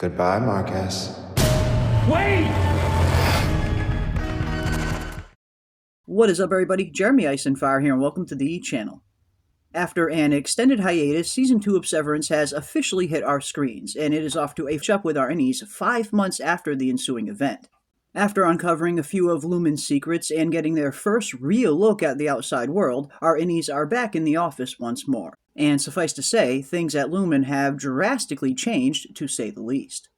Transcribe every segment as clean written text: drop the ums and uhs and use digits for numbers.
Goodbye, Marcus. Wait! What is up, everybody? Jeremy Eisenfire here, and welcome to the channel. After an extended hiatus, Season 2 of Severance has officially hit our screens, and it is off to a catch-up with our Innies 5 months after the ensuing event. After uncovering a few of Lumon's secrets and getting their first real look at the outside world, our Innies are back in the office once more. And suffice to say, things at Lumon have drastically changed, to say the least.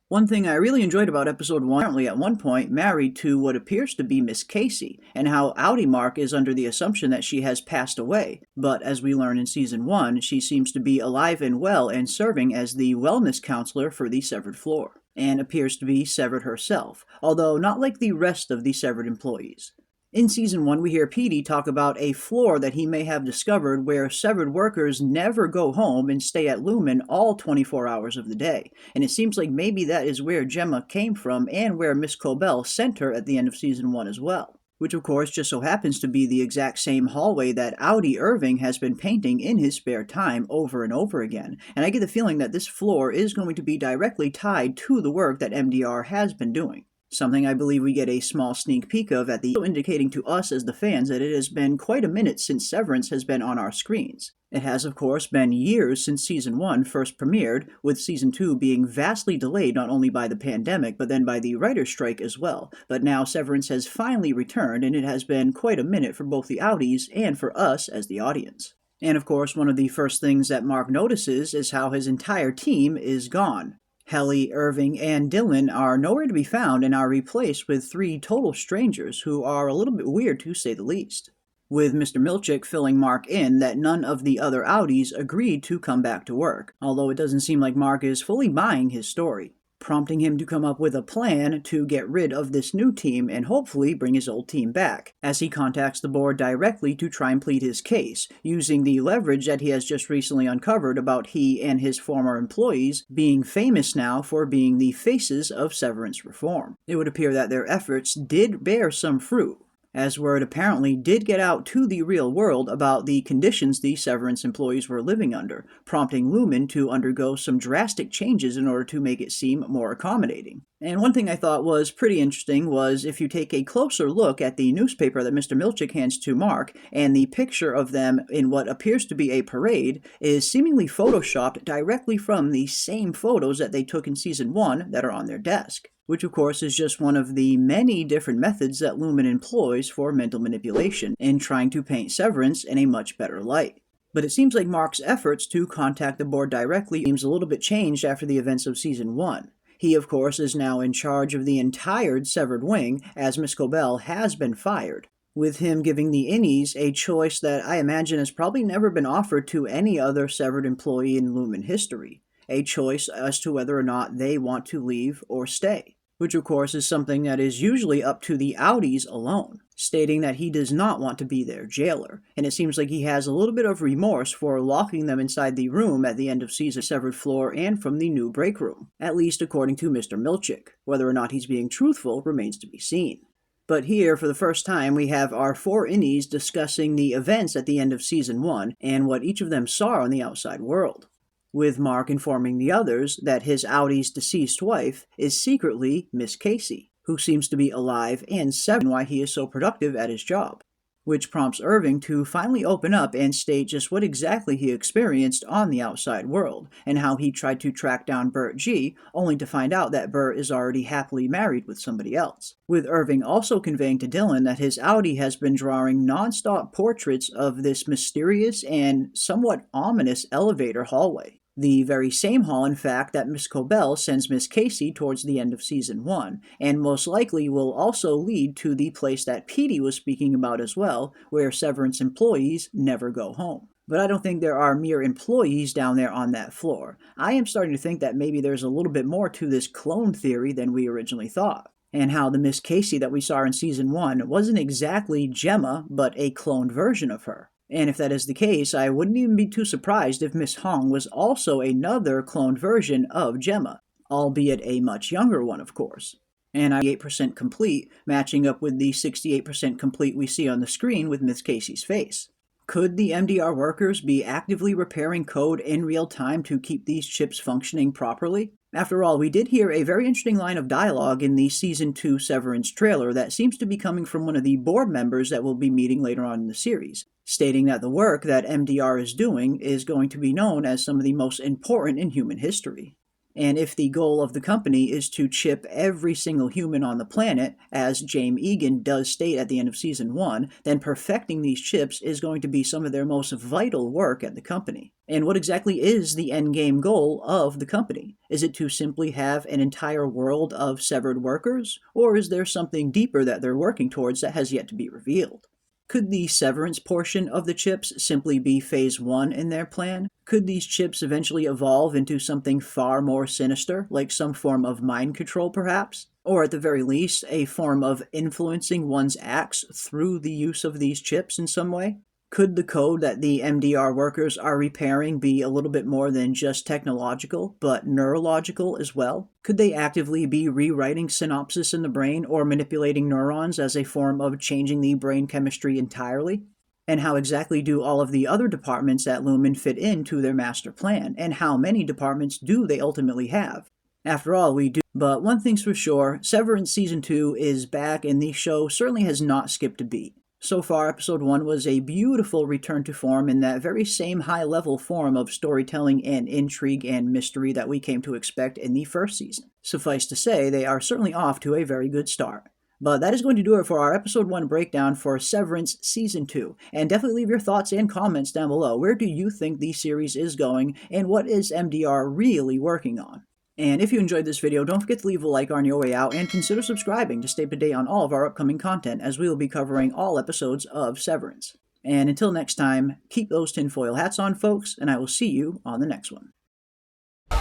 One thing I really enjoyed about episode 1, apparently at one point married to what appears to be Miss Casey, and how Audi Mark is under the assumption that she has passed away, but as we learn in season 1, she seems to be alive and well and serving as the wellness counselor for the severed floor, and appears to be severed herself, although not like the rest of the severed employees. In Season 1, we hear Petey talk about a floor that he may have discovered where severed workers never go home and stay at Lumon all 24 hours of the day, and it seems like maybe that is where Gemma came from and where Ms Cobell sent her at the end of Season 1 as well. Which of course just so happens to be the exact same hallway that Audi Irving has been painting in his spare time over and over again, and I get the feeling that this floor is going to be directly tied to the work that MDR has been doing. Something I believe we get a small sneak peek of at the end, indicating to us as the fans that it has been quite a minute since Severance has been on our screens. It has, of course, been years since Season 1 first premiered, with Season 2 being vastly delayed not only by the pandemic, but then by the writer's strike as well. But now Severance has finally returned, and it has been quite a minute for both the Audis and for us as the audience. And of course, one of the first things that Mark notices is how his entire team is gone. Helly, Irving, and Dylan are nowhere to be found and are replaced with 3 total strangers who are a little bit weird to say the least. With Mr. Milchick filling Mark in that none of the other Audis agreed to come back to work, although it doesn't seem like Mark is fully buying his story, prompting him to come up with a plan to get rid of this new team and hopefully bring his old team back, as he contacts the board directly to try and plead his case, using the leverage that he has just recently uncovered about he and his former employees being famous now for being the faces of severance reform. It would appear that their efforts did bear some fruit, as word apparently did get out to the real world about the conditions the Severance employees were living under, prompting Lumon to undergo some drastic changes in order to make it seem more accommodating. And one thing I thought was pretty interesting was if you take a closer look at the newspaper that Mr. Milchick hands to Mark, and the picture of them in what appears to be a parade is seemingly photoshopped directly from the same photos that they took in Season 1 that are on their desk. Which of course is just one of the many different methods that Lumon employs for mental manipulation in trying to paint Severance in a much better light. But it seems like Mark's efforts to contact the board directly seems a little bit changed after the events of Season 1. He, of course, is now in charge of the entire severed wing, as Ms Cobell has been fired, with him giving the Innies a choice that I imagine has probably never been offered to any other severed employee in Lumon history, a choice as to whether or not they want to leave or stay. Which of course is something that is usually up to the Audis alone, stating that he does not want to be their jailer, and it seems like he has a little bit of remorse for locking them inside the room at the end of season severed floor and from the new break room, at least according to Mr. Milchick. Whether or not he's being truthful remains to be seen. But here, for the first time, we have our 4 Innies discussing the events at the end of Season 1 and what each of them saw on the outside world, with Mark informing the others that his Audi's deceased wife is secretly Miss Casey, who seems to be alive and seven why he is so productive at his job, which prompts Irving to finally open up and state just what exactly he experienced on the outside world, and how he tried to track down Bert G, only to find out that Bert is already happily married with somebody else, with Irving also conveying to Dylan that his Audi has been drawing non-stop portraits of this mysterious and somewhat ominous elevator hallway. The very same hall, in fact, that Ms Cobell sends Miss Casey towards the end of Season 1, and most likely will also lead to the place that Petey was speaking about as well, where Severance employees never go home. But I don't think there are mere employees down there on that floor. I am starting to think that maybe there's a little bit more to this clone theory than we originally thought, and how the Miss Casey that we saw in Season 1 wasn't exactly Gemma, but a cloned version of her. And if that is the case, I wouldn't even be too surprised if Miss Hong was also another cloned version of Gemma, albeit a much younger one, of course. And 98% complete, matching up with the 68% complete we see on the screen with Miss Casey's face. Could the MDR workers be actively repairing code in real time to keep these chips functioning properly? After all, we did hear a very interesting line of dialogue in the Season 2 Severance trailer that seems to be coming from one of the board members that we'll be meeting later on in the series, stating that the work that MDR is doing is going to be known as some of the most important in human history. And if the goal of the company is to chip every single human on the planet, as James Egan does state at the end of Season 1, then perfecting these chips is going to be some of their most vital work at the company. And what exactly is the endgame goal of the company? Is it to simply have an entire world of severed workers? Or is there something deeper that they're working towards that has yet to be revealed? Could the severance portion of the chips simply be phase 1 in their plan? Could these chips eventually evolve into something far more sinister, like some form of mind control perhaps? Or at the very least, a form of influencing one's acts through the use of these chips in some way? Could the code that the MDR workers are repairing be a little bit more than just technological, but neurological as well? Could they actively be rewriting synapses in the brain or manipulating neurons as a form of changing the brain chemistry entirely? And how exactly do all of the other departments at Lumon fit into their master plan? And how many departments do they ultimately have? After all, we do. But one thing's for sure, Severance Season 2 is back and the show certainly has not skipped a beat. So far, Episode 1 was a beautiful return to form in that very same high-level form of storytelling and intrigue and mystery that we came to expect in the first season. Suffice to say, they are certainly off to a very good start. But that is going to do it for our Episode 1 breakdown for Severance Season 2. And definitely leave your thoughts and comments down below. Where do you think the series is going, and what is MDR really working on? And if you enjoyed this video, don't forget to leave a like on your way out and consider subscribing to stay up to date on all of our upcoming content, as we will be covering all episodes of Severance. And until next time, keep those tinfoil hats on, folks, and I will see you on the next one.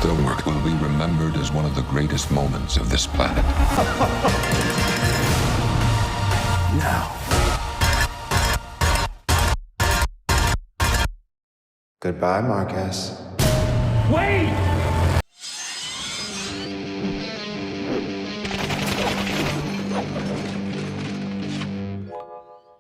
The work will be remembered as one of the greatest moments of this planet. Now. Goodbye, Marcus. Wait!